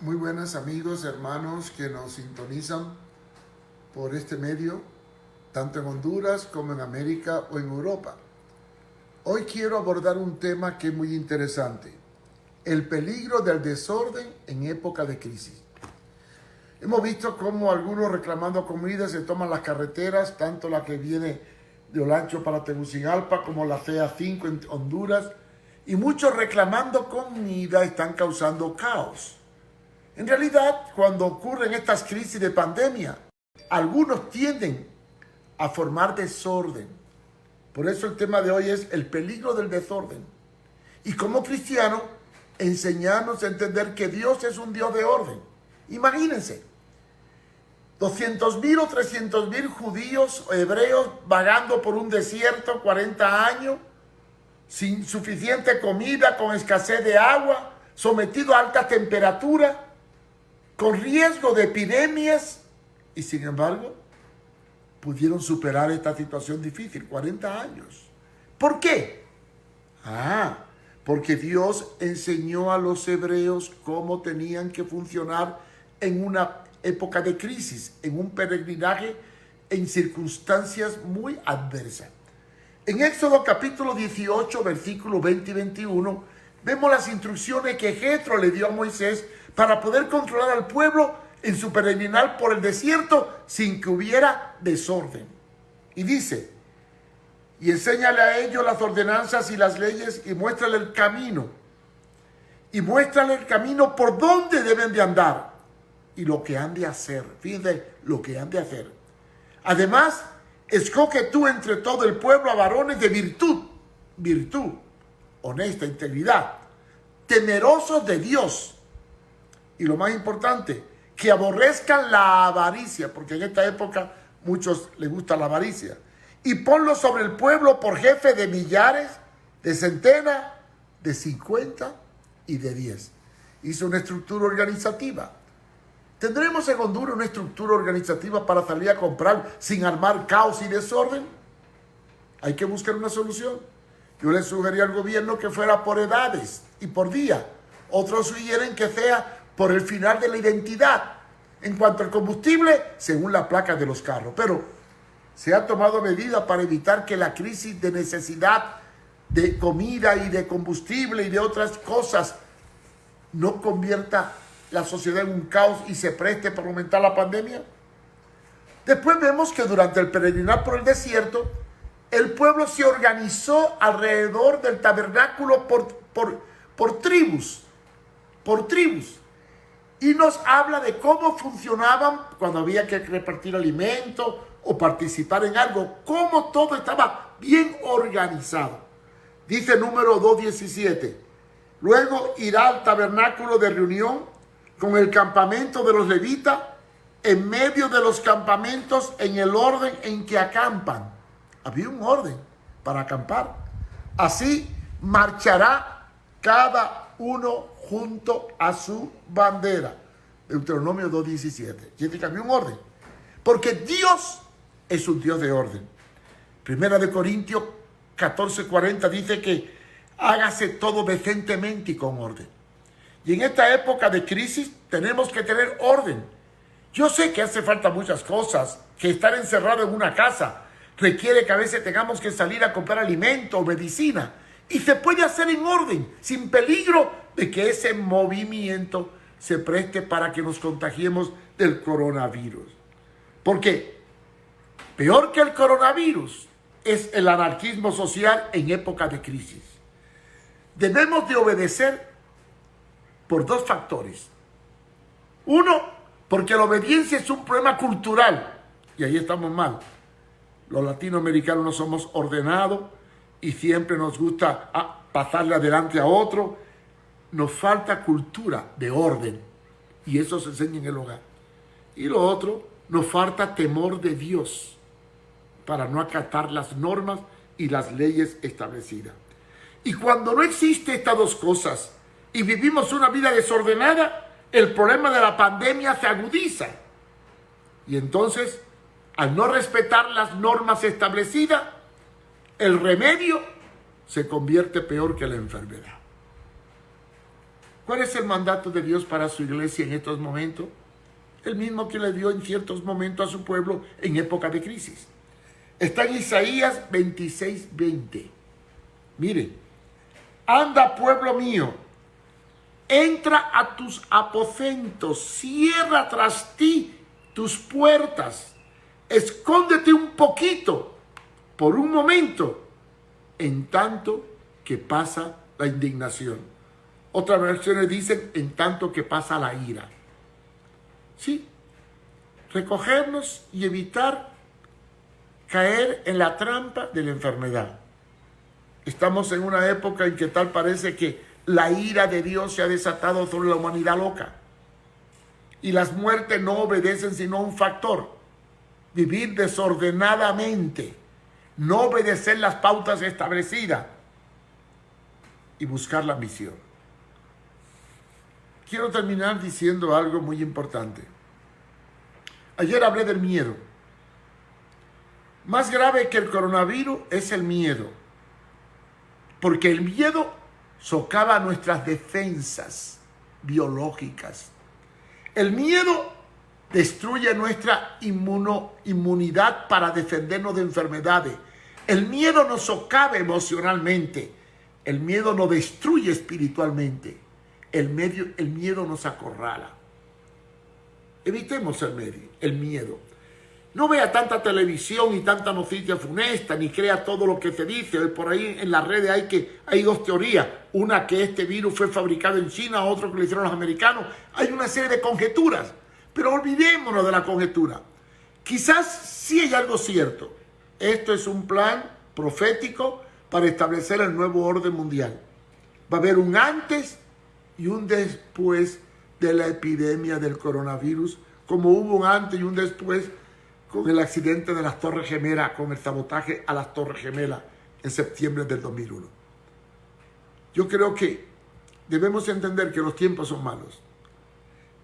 Muy buenas amigos, hermanos que nos sintonizan por este medio, tanto en Honduras como en América o en Europa. Hoy quiero abordar un tema que es muy interesante: el peligro del desorden en época de crisis. Hemos visto cómo algunos reclamando comida se toman las carreteras, tanto la que viene de Olancho para Tegucigalpa como la CA5 en Honduras, y muchos reclamando comida están causando caos. En realidad, cuando ocurren estas crisis de pandemia, algunos tienden a formar desorden. Por eso el tema de hoy es el peligro del desorden. Y como cristianos, enseñarnos a entender que Dios es un Dios de orden. Imagínense, 200,000 o 300,000 judíos o hebreos vagando por un desierto 40 años, sin suficiente comida, con escasez de agua, sometidos a alta temperatura, con riesgo de epidemias, y sin embargo pudieron superar esta situación difícil, 40 años. ¿Por qué? Porque Dios enseñó a los hebreos cómo tenían que funcionar en una época de crisis, en un peregrinaje, en circunstancias muy adversas. En Éxodo capítulo 18, versículos 20 y 21, vemos las instrucciones que Jetro le dio a Moisés para poder controlar al pueblo en su peregrinar por el desierto sin que hubiera desorden. Y dice: y enséñale a ellos las ordenanzas y las leyes, y muéstrale el camino. Y muéstrale el camino por donde deben de andar y lo que han de hacer. Fíjense lo que han de hacer. Además, escoge tú entre todo el pueblo a varones de virtud, honesta, integridad, temerosos de Dios. Y lo más importante, que aborrezcan la avaricia, porque en esta época muchos les gusta la avaricia. Y ponlo sobre el pueblo por jefe de millares, de centenas, de 50 y de 10. Hizo una estructura organizativa. ¿Tendremos en Honduras una estructura organizativa para salir a comprar sin armar caos y desorden? Hay que buscar una solución. Yo le sugerí al gobierno que fuera por edades y por día. Otros sugieren que sea por el final de la identidad. En cuanto al combustible, según la placa de los carros. Pero se ha tomado medidas para evitar que la crisis de necesidad de comida y de combustible y de otras cosas no convierta la sociedad en un caos y se preste para aumentar la pandemia. Después vemos que durante el peregrinar por el desierto, el pueblo se organizó alrededor del tabernáculo por tribus. Y nos habla de cómo funcionaban cuando había que repartir alimentos o participar en algo, cómo todo estaba bien organizado. Dice número 2:17. Luego irá al tabernáculo de reunión con el campamento de los levitas, en medio de los campamentos, en el orden en que acampan. Había un orden para acampar. Así marchará cada uno junto a su bandera. Deuteronomio 2:17. Quiere que había un orden. Porque Dios es un Dios de orden. Primera de Corintios 14:40 dice que hágase todo decentemente y con orden. Y en esta época de crisis tenemos que tener orden. Yo sé que hace falta muchas cosas, que estar encerrado en una casa requiere que a veces tengamos que salir a comprar alimento o medicina. Y se puede hacer en orden, sin peligro de que ese movimiento se preste para que nos contagiemos del coronavirus. Porque peor que el coronavirus es el anarquismo social en época de crisis. Debemos de obedecer por dos factores. Uno, porque la obediencia es un problema cultural, y ahí estamos mal. Los latinoamericanos no somos ordenados y siempre nos gusta pasarle adelante a otro. Nos falta cultura de orden, y eso se enseña en el hogar. Y lo otro, nos falta temor de Dios para no acatar las normas y las leyes establecidas. Y cuando no existe estas dos cosas y vivimos una vida desordenada, el problema de la pandemia se agudiza. Y entonces, al no respetar las normas establecidas, el remedio se convierte peor que la enfermedad. ¿Cuál es el mandato de Dios para su iglesia en estos momentos? El mismo que le dio en ciertos momentos a su pueblo en época de crisis. Está en Isaías 26:20. Mire, anda pueblo mío, entra a tus aposentos, cierra tras ti tus puertas, escóndete un poquito, por un momento, en tanto que pasa la indignación. Otras versiones dicen, en tanto que pasa la ira. Sí, recogernos y evitar caer en la trampa de la enfermedad. Estamos en una época en que tal parece que la ira de Dios se ha desatado sobre la humanidad loca. Y las muertes no obedecen sino a un factor: vivir desordenadamente, no obedecer las pautas establecidas y buscar la misión. Quiero terminar diciendo algo muy importante. Ayer hablé del miedo. Más grave que el coronavirus es el miedo, porque el miedo socava nuestras defensas biológicas. El miedo destruye nuestra inmunidad para defendernos de enfermedades. El miedo nos socava emocionalmente. El miedo nos destruye espiritualmente. El miedo nos acorrala. Evitemos el miedo. No vea tanta televisión y tanta noticia funesta, ni crea todo lo que se dice. Por ahí en las redes hay dos teorías. Una, que este virus fue fabricado en China, otro que lo hicieron los americanos. Hay una serie de conjeturas, pero olvidémonos de la conjetura. Quizás sí hay algo cierto. Esto es un plan profético para establecer el nuevo orden mundial. Va a haber un antes y un después de la epidemia del coronavirus, como hubo un antes y un después con el accidente de las Torres Gemelas, con el sabotaje a las Torres Gemelas en septiembre del 2001. Yo creo que debemos entender que los tiempos son malos.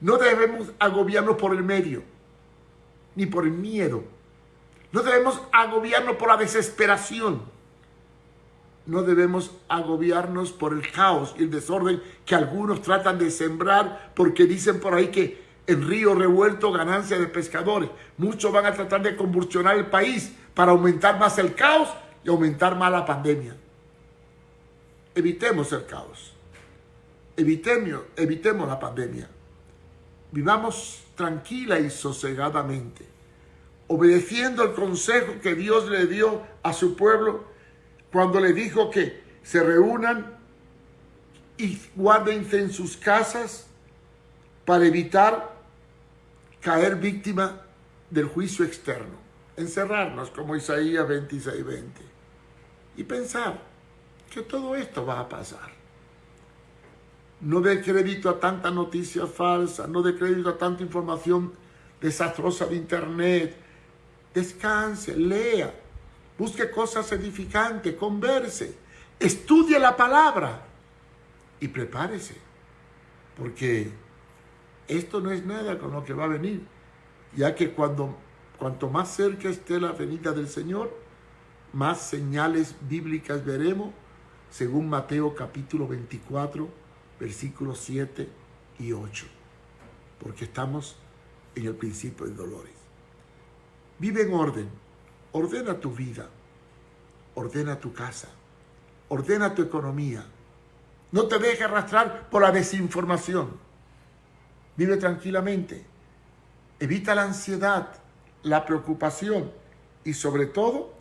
No debemos agobiarnos por el medio, ni por el miedo. No debemos agobiarnos por la desesperación. No debemos agobiarnos por el caos y el desorden que algunos tratan de sembrar, porque dicen por ahí que en río revuelto ganancia de pescadores. Muchos van a tratar de convulsionar el país para aumentar más el caos y aumentar más la pandemia. Evitemos el caos. Evitemos la pandemia. Vivamos tranquila y sosegadamente, obedeciendo el consejo que Dios le dio a su pueblo cuando le dijo que se reúnan y guárdense en sus casas para evitar caer víctima del juicio externo. Encerrarnos como Isaías 26:20 y pensar que todo esto va a pasar. No dé crédito a tanta noticia falsa, no dé crédito a tanta información desastrosa de internet. Descanse, lea, busque cosas edificantes, converse, estudie la palabra y prepárese, porque esto no es nada con lo que va a venir, ya que cuanto más cerca esté la venida del Señor, más señales bíblicas veremos, según Mateo capítulo 24, versículos 7 y 8, porque estamos en el principio de dolores. Vive en orden, ordena tu vida, ordena tu casa, ordena tu economía. No te dejes arrastrar por la desinformación. Vive tranquilamente, evita la ansiedad, la preocupación y sobre todo,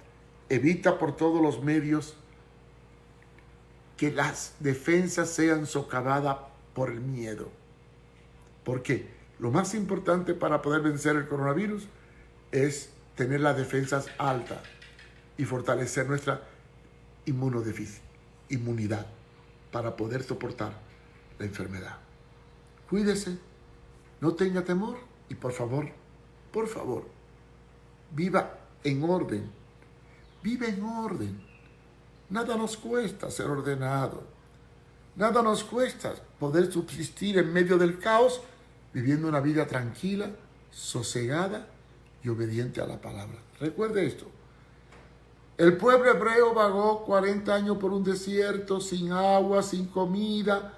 evita por todos los medios que las defensas sean socavadas por el miedo. Porque lo más importante para poder vencer el coronavirus es tener las defensas altas y fortalecer nuestra inmunidad para poder soportar la enfermedad. Cuídese, no tenga temor y por favor, viva en orden. Vive en orden. Nada nos cuesta ser ordenado. Nada nos cuesta poder subsistir en medio del caos, viviendo una vida tranquila, sosegada y obediente a la palabra. Recuerde esto. El pueblo hebreo vagó 40 años por un desierto, sin agua, sin comida,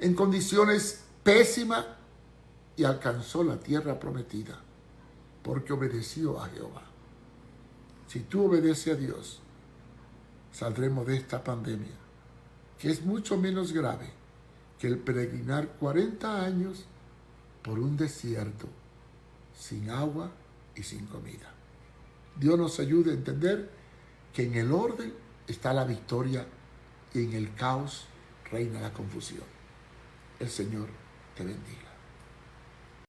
en condiciones pésimas y alcanzó la tierra prometida porque obedeció a Jehová. Si tú obedeces a Dios, saldremos de esta pandemia, que es mucho menos grave que el peregrinar 40 años por un desierto sin agua y sin comida. Dios nos ayude a entender que en el orden está la victoria y en el caos reina la confusión. El Señor te bendiga.